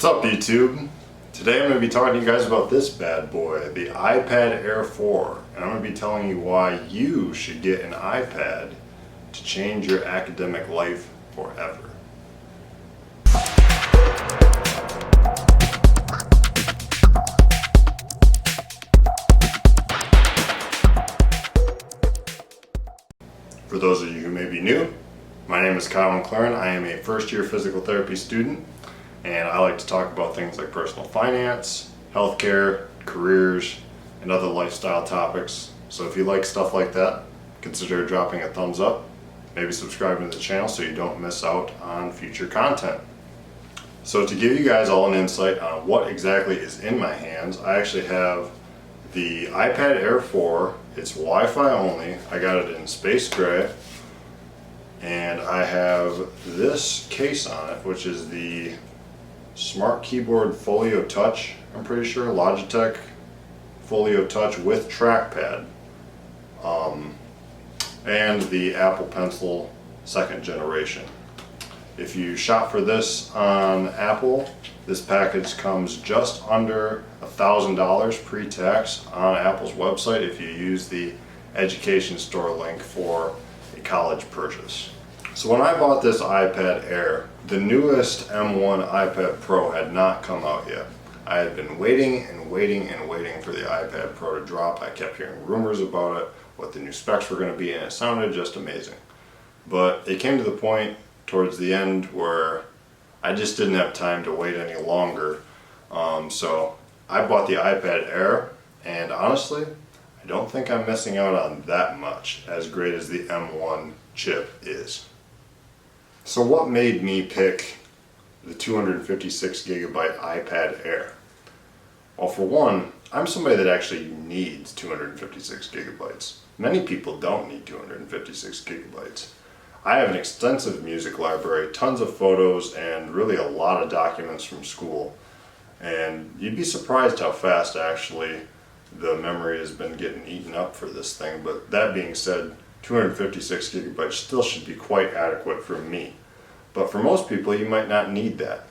What's up, YouTube? Today I'm going to be talking to you guys about this bad boy, the iPad Air 4, and I'm going to be telling you why you should get an iPad to change your academic life forever. For those of you who may be new, my name is Kyle McLaren. I am a first-year physical therapy student, and I like to talk about things like personal finance, healthcare, careers, and other lifestyle topics. So if you like stuff like that, consider dropping a thumbs up, maybe subscribing to the channel so you don't miss out on future content. So to give you guys all an insight on what exactly is in my hands, I actually have the iPad Air 4. It's Wi-Fi only. I got it in space gray. And I have this case on it, which is the Smart Keyboard Folio Touch, I'm pretty sure, Logitech Folio Touch with trackpad, and the Apple Pencil 2nd generation. If you shop for this on Apple, this package comes just under $1,000 pre-tax on Apple's website if you use the education store link for a college purchase. So when I bought this iPad Air, the newest M1 iPad Pro had not come out yet. I had been waiting and waiting and waiting for the iPad Pro to drop. I kept hearing rumors about it, what the new specs were going to be, and it sounded just amazing. But it came to the point towards the end where I just didn't have time to wait any longer. So I bought the iPad Air, and honestly, I don't think I'm missing out on that much, as great as the M1 chip is. So what made me pick the 256 gigabyte iPad Air? Well, for one, I'm somebody that actually needs 256 gigabytes. Many people don't need 256 gigabytes. I have an extensive music library, tons of photos, and really a lot of documents from school. And you'd be surprised how fast actually the memory has been getting eaten up for this thing. But that being said, 256 gigabytes still should be quite adequate for me. But for most people, you might not need that.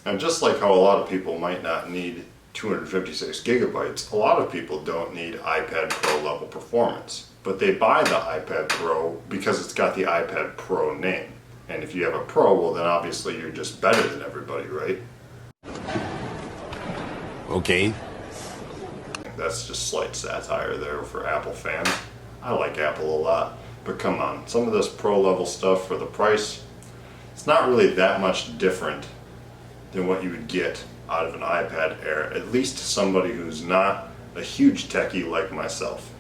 And just like how a lot of people might not need 256 gigabytes, a lot of people don't need iPad Pro level performance. But they buy the iPad Pro because it's got the iPad Pro name. And if you have a Pro, well then obviously you're just better than everybody, right? Okay. That's just slight satire there for Apple fans. I like Apple a lot, but come on, some of this Pro level stuff for the price, it's not really that much different than what you would get out of an iPad Air, at least to somebody who's not a huge techie like myself.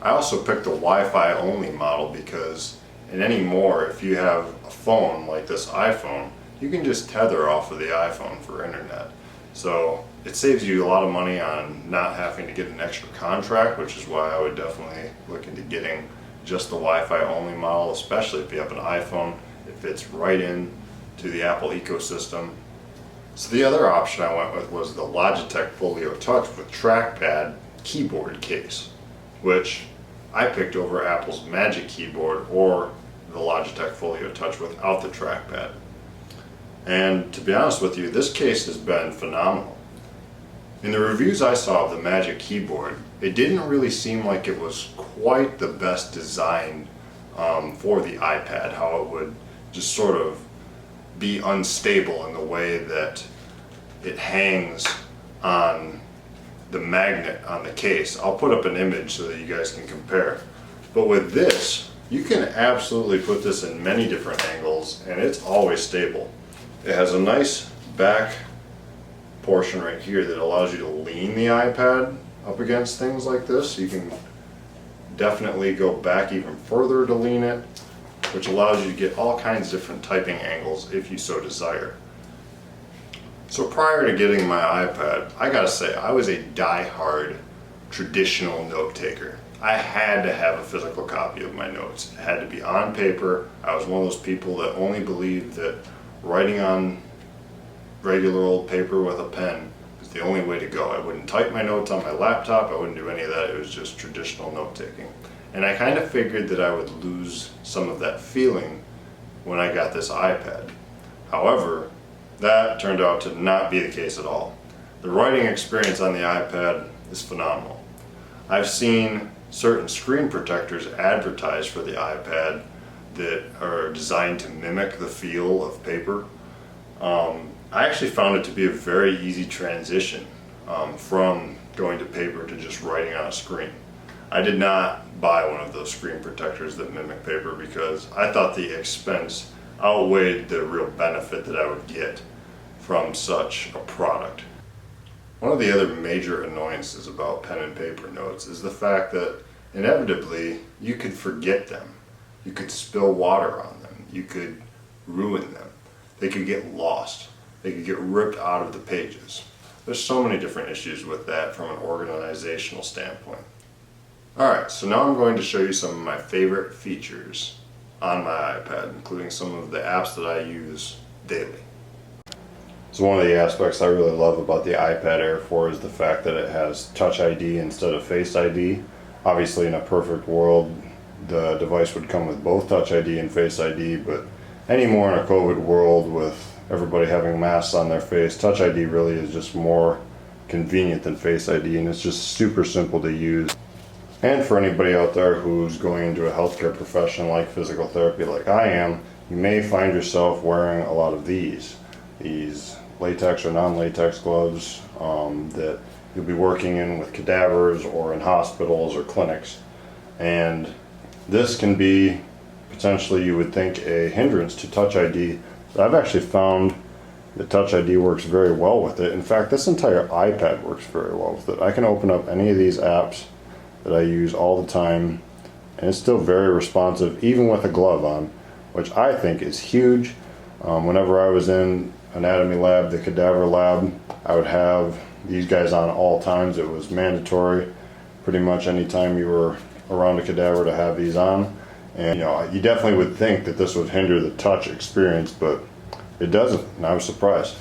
I also picked the Wi-Fi only model because anymore, if you have a phone like this iPhone, you can just tether off of the iPhone for internet. So it saves you a lot of money on not having to get an extra contract, which is why I would definitely look into getting just the Wi-Fi only model, especially if you have an iPhone. It fits right in to the Apple ecosystem. So the other option I went with was the Logitech Folio Touch with trackpad keyboard case, which I picked over Apple's Magic Keyboard or the Logitech Folio Touch without the trackpad. And to be honest with you, this case has been phenomenal. In the reviews I saw of the Magic Keyboard, it didn't really seem like it was quite the best designed for the iPad, how it would just sort of be unstable in the way that it hangs on the magnet on the case. I'll put up an image so that you guys can compare. But with this, you can absolutely put this in many different angles and it's always stable. It has a nice back portion right here that allows you to lean the iPad up against things like this. You can definitely go back even further to lean it, which allows you to get all kinds of different typing angles if you so desire. So prior to getting my iPad, I gotta say, I was a die-hard traditional note taker. I had to have a physical copy of my notes. It had to be on paper. I was one of those people that only believed that writing on regular old paper with a pen was the only way to go. I wouldn't type my notes on my laptop. I wouldn't do any of that. It was just traditional note taking. And I kind of figured that I would lose some of that feeling when I got this iPad. However, That turned out to not be the case at all. The writing experience on the iPad is phenomenal. I've seen certain screen protectors advertised for the iPad that are designed to mimic the feel of paper. I actually found it to be a very easy transition from going to paper to just writing on a screen. I did not buy one of those screen protectors that mimic paper because I thought the expense outweighed the real benefit that I would get from such a product. One of the other major annoyances about pen and paper notes is the fact that inevitably you could forget them. You could spill water on them. You could ruin them. They could get lost. They could get ripped out of the pages. There's so many different issues with that from an organizational standpoint. Alright, so now I'm going to show you some of my favorite features on my iPad, including some of the apps that I use daily. So one of the aspects I really love about the iPad Air 4 is the fact that it has Touch ID instead of Face ID. Obviously in a perfect world the device would come with both Touch ID and Face ID, but anymore in a COVID world with everybody having masks on their face, Touch ID really is just more convenient than Face ID, and it's just super simple to use. And for anybody out there who's going into a healthcare profession like physical therapy like I am, you may find yourself wearing a lot of these latex or non-latex gloves that you'll be working in with cadavers or in hospitals or clinics. And this can be potentially, you would think, a hindrance to Touch ID. But I've actually found that Touch ID works very well with it. In fact, this entire iPad works very well with it. I can open up any of these apps that I use all the time and it's still very responsive even with a glove on, which I think is huge. Whenever I was in anatomy lab, the cadaver lab, I would have these guys on all times. It was mandatory pretty much anytime you were around a cadaver to have these on. And you definitely would think that this would hinder the touch experience, but it doesn't, and I was surprised.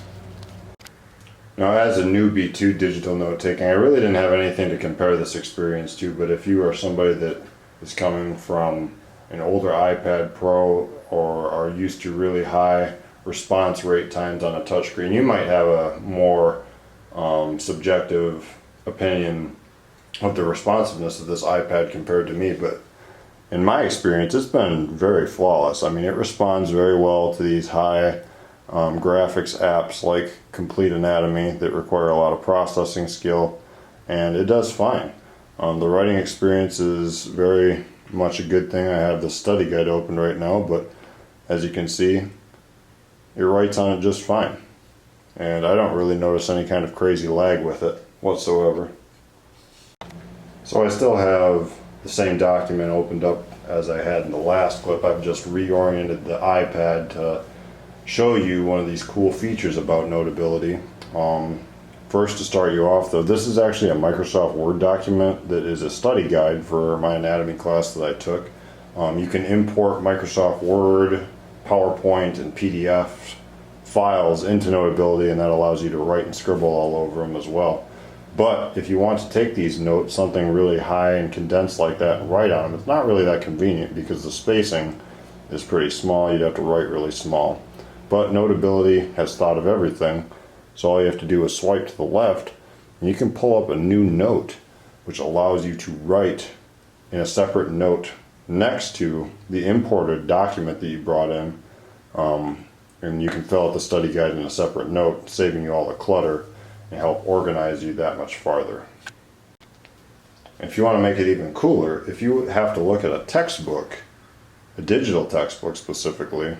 Now, as a newbie to digital note taking, I really didn't have anything to compare this experience to, but if you are somebody that is coming from an older iPad Pro or are used to really high response rate times on a touchscreen, you might have a more subjective opinion of the responsiveness of this iPad compared to me, but in my experience it's been very flawless. I mean, it responds very well to these high graphics apps like Complete Anatomy that require a lot of processing skill, and it does fine. The writing experience is very much a good thing. I have the study guide open right now, but as you can see, it writes on it just fine. And I don't really notice any kind of crazy lag with it whatsoever. So I still have the same document opened up as I had in the last clip. I've just reoriented the iPad to show you one of these cool features about Notability. First, to start you off though, this is actually a Microsoft Word document that is a study guide for my anatomy class that I took. You can import Microsoft Word, PowerPoint, and PDF files into Notability, and that allows you to write and scribble all over them as well. But if you want to take these notes, something really high and condensed like that, and write on them, it's not really that convenient because the spacing is pretty small. You'd have to write really small. But Notability has thought of everything, so all you have to do is swipe to the left and you can pull up a new note, which allows you to write in a separate note next to the imported document that you brought in, and you can fill out the study guide in a separate note, saving you all the clutter and help organize you that much farther. If you want to make it even cooler, if you have to look at a textbook, a digital textbook specifically,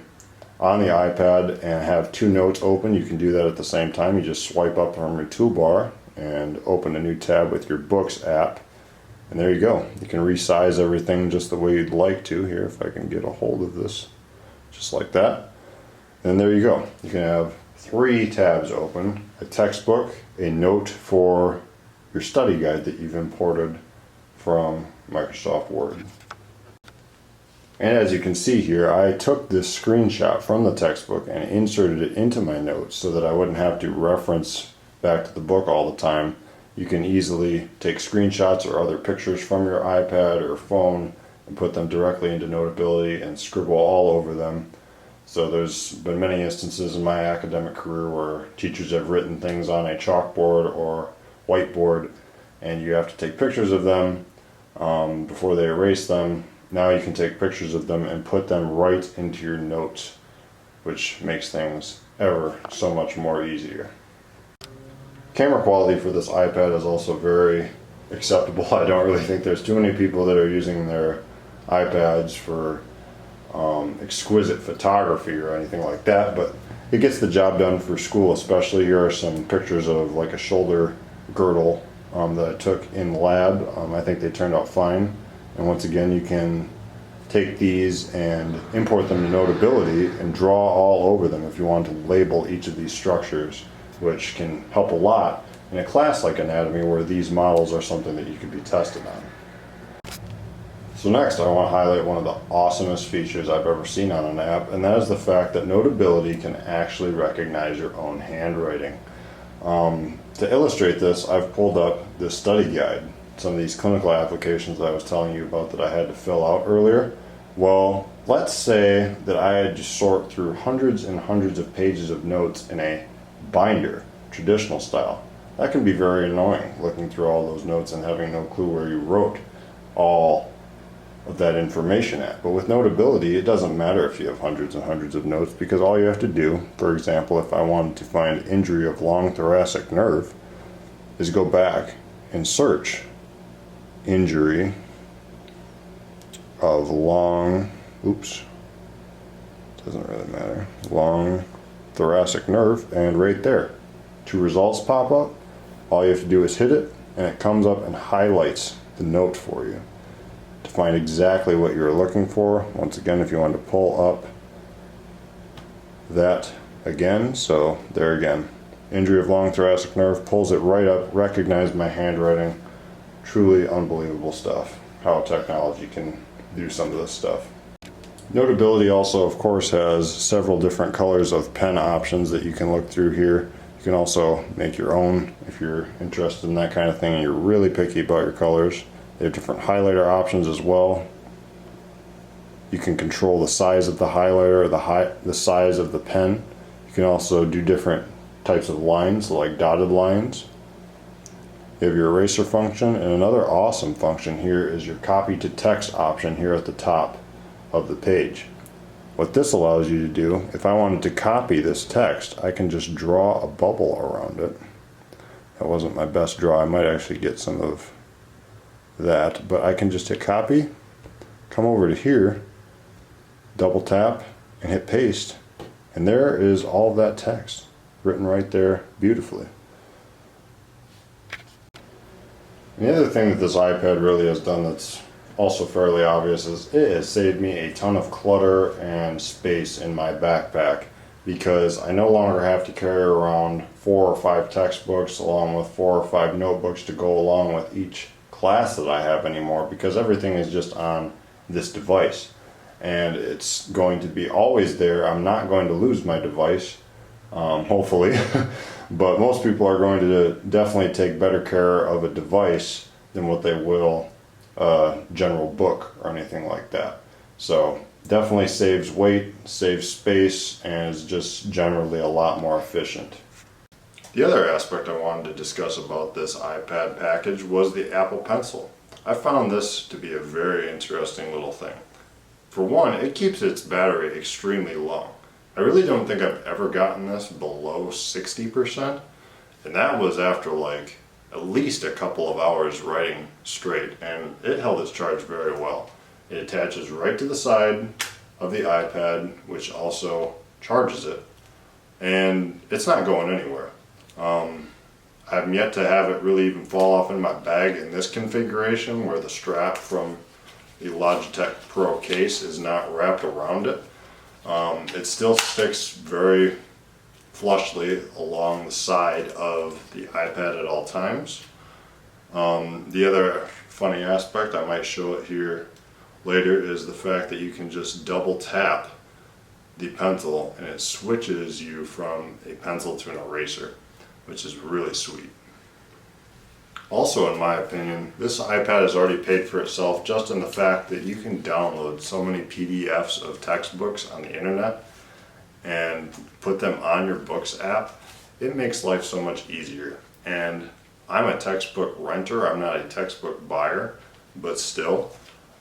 on the iPad and have two notes open, you can do that at the same time. You just swipe up from your toolbar and open a new tab with your Books app, and there you go. You can resize everything just the way you'd like to. Here, if I can get a hold of this, just like that. And there you go. You can have 3 tabs open: a textbook, a note for your study guide that you've imported from Microsoft Word. And as you can see here, I took this screenshot from the textbook and inserted it into my notes so that I wouldn't have to reference back to the book all the time. You can easily take screenshots or other pictures from your iPad or phone and put them directly into Notability and scribble all over them. So there's been many instances in my academic career where teachers have written things on a chalkboard or whiteboard, and you have to take pictures of them before they erase them. Now you can take pictures of them and put them right into your notes, which makes things ever so much more easier. Camera quality for this iPad is also very acceptable. I don't really think there's too many people that are using their iPads for exquisite photography or anything like that, but it gets the job done for school. Especially, here are some pictures of like a shoulder girdle that I took in lab. I think they turned out fine, and once again you can take these and import them to Notability and draw all over them if you want to label each of these structures, which can help a lot in a class like anatomy where these models are something that you could be tested on. So next, I want to highlight one of the awesomest features I've ever seen on an app, and that is the fact that Notability can actually recognize your own handwriting. To illustrate this, I've pulled up this study guide, some of these clinical applications that I was telling you about that I had to fill out earlier. Well, let's say that I had to sort through hundreds and hundreds of pages of notes in a binder, traditional style. That can be very annoying, looking through all those notes and having no clue where you wrote all of that information at. But with Notability, it doesn't matter if you have hundreds and hundreds of notes, because all you have to do, for example, if I wanted to find injury of long thoracic nerve, is go back and search injury of long, doesn't really matter, long thoracic nerve, and right there, 2 results pop up. All you have to do is hit it, and it comes up and highlights the note for you to find exactly what you're looking for. Once again, if you want to pull up that again, so there again, injury of long thoracic nerve, pulls it right up, recognize my handwriting. Truly unbelievable stuff, how technology can do some of this stuff. Notability also, of course, has several different colors of pen options that you can look through here. You can also make your own if you're interested in that kind of thing and you're really picky about your colors. They have different highlighter options as well. You can control the size of the highlighter or the size of the pen. You can also do different types of lines, like dotted lines. You have your eraser function, and another awesome function here is your copy to text option here at the top of the page. What this allows you to do, if I wanted to copy this text, I can just draw a bubble around it. That wasn't my best draw. I might actually get some of that, but I can just hit copy, come over to here, double tap, and hit paste, and there is all of that text written right there beautifully. And the other thing that this iPad really has done that's also fairly obvious is it has saved me a ton of clutter and space in my backpack, because I no longer have to carry around 4 or 5 textbooks along with 4 or 5 notebooks to go along with each class that I have anymore, because everything is just on this device and it's going to be always there. I'm not going to lose my device, hopefully. But most people are going to definitely take better care of a device than what they will a general book or anything like that. So definitely saves weight, saves space, and is just generally a lot more efficient. The other aspect I wanted to discuss about this iPad package was the Apple Pencil. I found this to be a very interesting little thing. For one, it keeps its battery extremely low. I really don't think I've ever gotten this below 60%, and that was after like at least a couple of hours writing straight, and it held its charge very well. It attaches right to the side of the iPad, which also charges it, and it's not going anywhere. I've yet to have it really even fall off in my bag in this configuration, where the strap from the Logitech Pro case is not wrapped around it. It still sticks very flushly along the side of the iPad at all times. The other funny aspect, I might show it here later, is the fact that you can just double tap the pencil and it switches you from a pencil to an eraser, which is really sweet. Also, in my opinion, this iPad has already paid for itself just in the fact that you can download so many PDFs of textbooks on the internet. and put them on your books app, it makes life so much easier. And I'm a textbook renter, I'm not a textbook buyer, but still,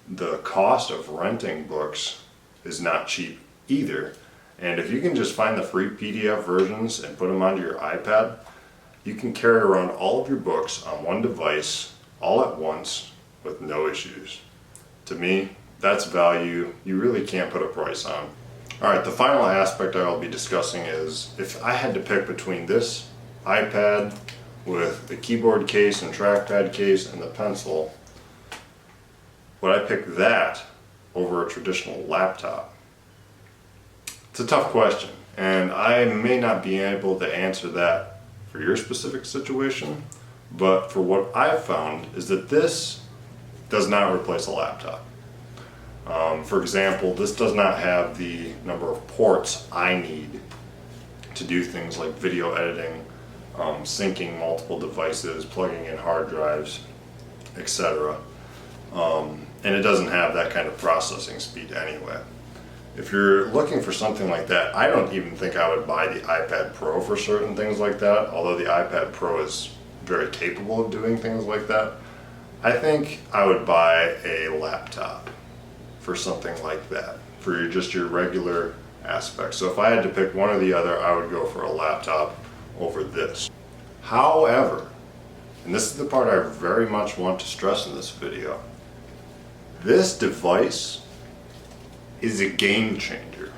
the cost of renting books is not cheap either. And if you can just find the free PDF versions and put them onto your iPad, you can carry around all of your books on one device all at once with no issues. To me, that's value you really can't put a price on. Alright, the final aspect I will be discussing is if I had to pick between this iPad with the keyboard case and trackpad case and the pencil, would I pick that over a traditional laptop? It's a tough question, and I may not be able to answer that for your specific situation, but for what I've found is that this does not replace a laptop. For example, this does not have the number of ports I need to do things like video editing, syncing multiple devices, plugging in hard drives, etc. And it doesn't have that kind of processing speed anyway. If you're looking for something like that, I don't even think I would buy the iPad Pro for certain things like that, although the iPad Pro is very capable of doing things like that. I think I would buy a laptop for something like that, for just your regular aspects. So if I had to pick one or the other, I would go for a laptop over this. However, and this is the part I very much want to stress in this video, this device is a game changer.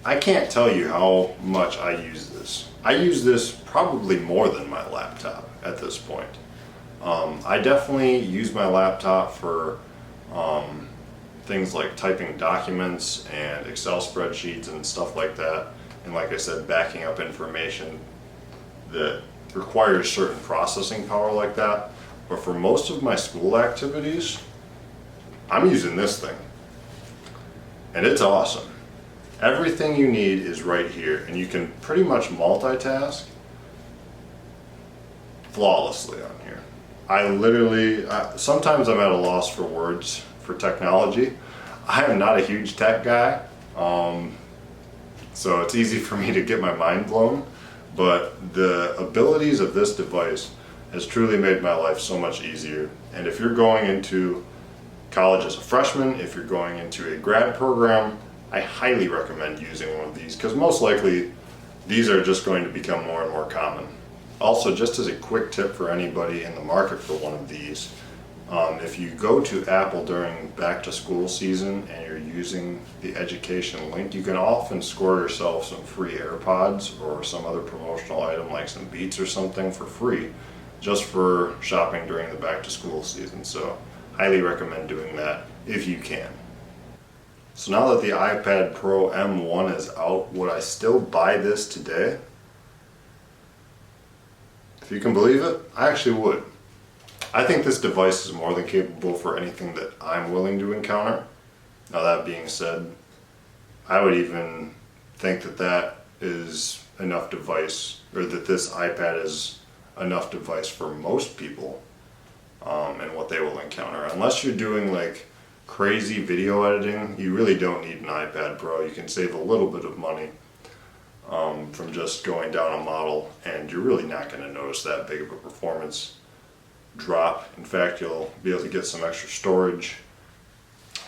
I can't tell you how much I use this. I use this probably more than my laptop at this point. I definitely use my laptop for things like typing documents and Excel spreadsheets and stuff like that. And like I said, backing up information that requires certain processing power like that. But for most of my school activities, I'm using this thing. And it's awesome. Everything you need is right here, and you can pretty much multitask flawlessly on here. Sometimes I'm at a loss for words for technology. I am not a huge tech guy, so it's easy for me to get my mind blown, but the abilities of this device has truly made my life so much easier. And if you're going into college as a freshman, if you're going into a grad program, I highly recommend using one of these, because most likely these are just going to become more and more common. Also, just as a quick tip for anybody in the market for one of these, if you go to Apple during back to school season and you're using the education link, you can often score yourself some free AirPods or some other promotional item like some Beats or something for free, just for shopping during the back to school season. So highly recommend doing that if you can. So now that the iPad Pro M1 is out, would I still buy this today? If you can believe it, I actually would. I think this device is more than capable for anything that I'm willing to encounter. Now that being said, I would even think that that is enough device, or that this iPad is enough device for most people and what they will encounter. Unless you're doing like crazy video editing, you really don't need an iPad Pro. You can save a little bit of money from just going down a model, and you're really not going to notice that big of a performance drop. In fact, you'll be able to get some extra storage.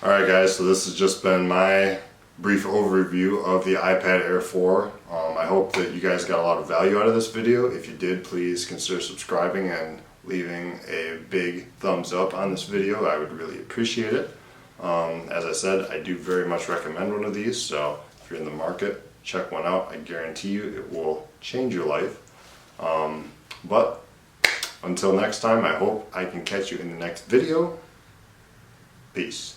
Alright guys, so this has just been my brief overview of the iPad Air 4. I hope that you guys got a lot of value out of this video. If you did, please consider subscribing and leaving a big thumbs up on this video. I would really appreciate it. As I said, I do very much recommend one of these, so if you're in the market, check one out. I guarantee you it will change your life. But until next time, I hope I can catch you in the next video. Peace.